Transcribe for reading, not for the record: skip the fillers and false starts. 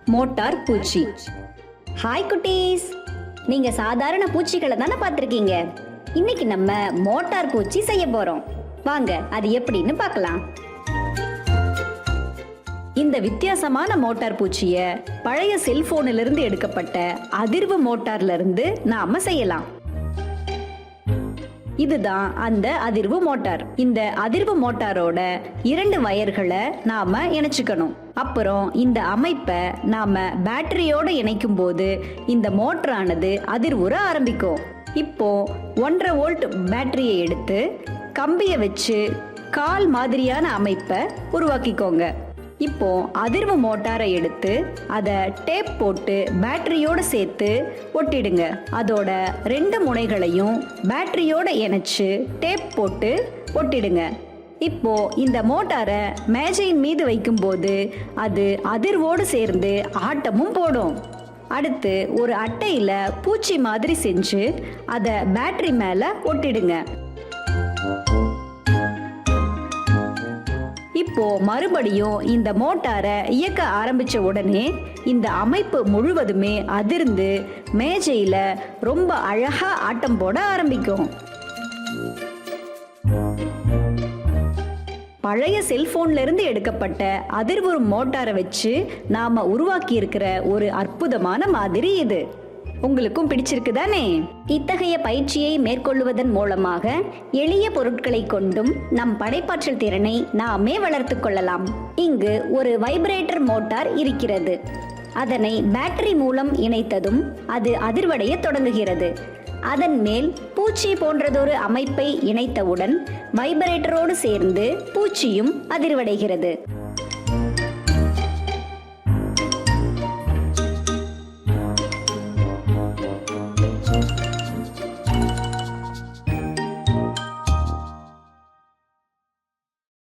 Motor பூச்சி. Hi குட்டீஸ், நீங்க சாதாரண பூச்சிகளை தானே பார்த்திருக்கீங்க. இன்னைக்கு நம்ம மோட்டார் பூச்சி செய்ய போறோம். வாங்க அது எப்படின்னு பார்க்கலாம். இந்த வித்தியாசமான மோட்டார் பூச்சிய பழைய செல்போனிலிருந்து எடுக்கப்பட்ட அதிர்வு மோட்டார்ல இருந்து நாம செய்யலாம். இதுதான் அந்த அதிர்வு மோட்டார். இந்த அதிர்வு மோட்டாரோட 2 வயர்களை நாம இணைச்சுக்கணும். அப்புறம் இந்த அமைப்பை நாம பேட்டரியோட இணைக்கும் போது இந்த மோட்டரானது அதிர்வுற ஆரம்பிக்கும். இப்போ 1.5 வோல்ட் பேட்டரியை எடுத்து கம்பியை வச்சு கால் மாதிரியான அமைப்பை உருவாக்கிக்கோங்க. இப்போ அதிர்வு மோட்டாரை எடுத்து அதை டேப் போட்டு பேட்டரியோட சேர்த்து ஒட்டிடுங்க. அதோட 2 முனைகளையும் பேட்டரியோட இணைச்சு டேப் போட்டு ஒட்டிடுங்க. இப்போ இந்த மோட்டாரை மேஜையின் மீது வைக்கும்போது அது அதிர்வோடு சேர்ந்து ஆட்டமும் போடும். அடுத்து ஒரு அட்டையில பூச்சி மாதிரி செஞ்சு அதை பேட்டரி மேல ஒட்டிடுங்க. இப்போ மறுபடியும் இந்த மோட்டாரை இயக்க ஆரம்பிச்ச உடனே இந்த அமைப்பு முழுவதுமே அதிர்ந்து மேஜையில ரொம்ப அழகா ஆட்டம் போட ஆரம்பிக்கும். பழைய செல்போன்ல இருந்து எடுக்கப்பட்ட அதிர்வுறும் மோட்டாரை வச்சு நாம உருவாக்கி இருக்கிற ஒரு அற்புதமான மாதிரி இது. உங்களுக்கும் பிடிச்சிருக்கு தானே? இத்தகைய பயிற்சியை மேற்கொள்வதன் மூலமாக எளிய பொருட்களை கொண்டும் நம் படைப்பாற்றல் திறனை நாமே வளர்த்து கொள்ளலாம். இங்கு ஒரு வைப்ரேட்டர் மோட்டார் இருக்கிறது. அதனை பேட்டரி மூலம் இணைத்ததும் அது அதிர்வடைய தொடங்குகிறது. அதன் மேல் பூச்சி போன்றதொரு அமைப்பை இணைத்தவுடன் வைப்ரேட்டரோடு சேர்ந்து பூச்சியும் அதிர்வடைகிறது.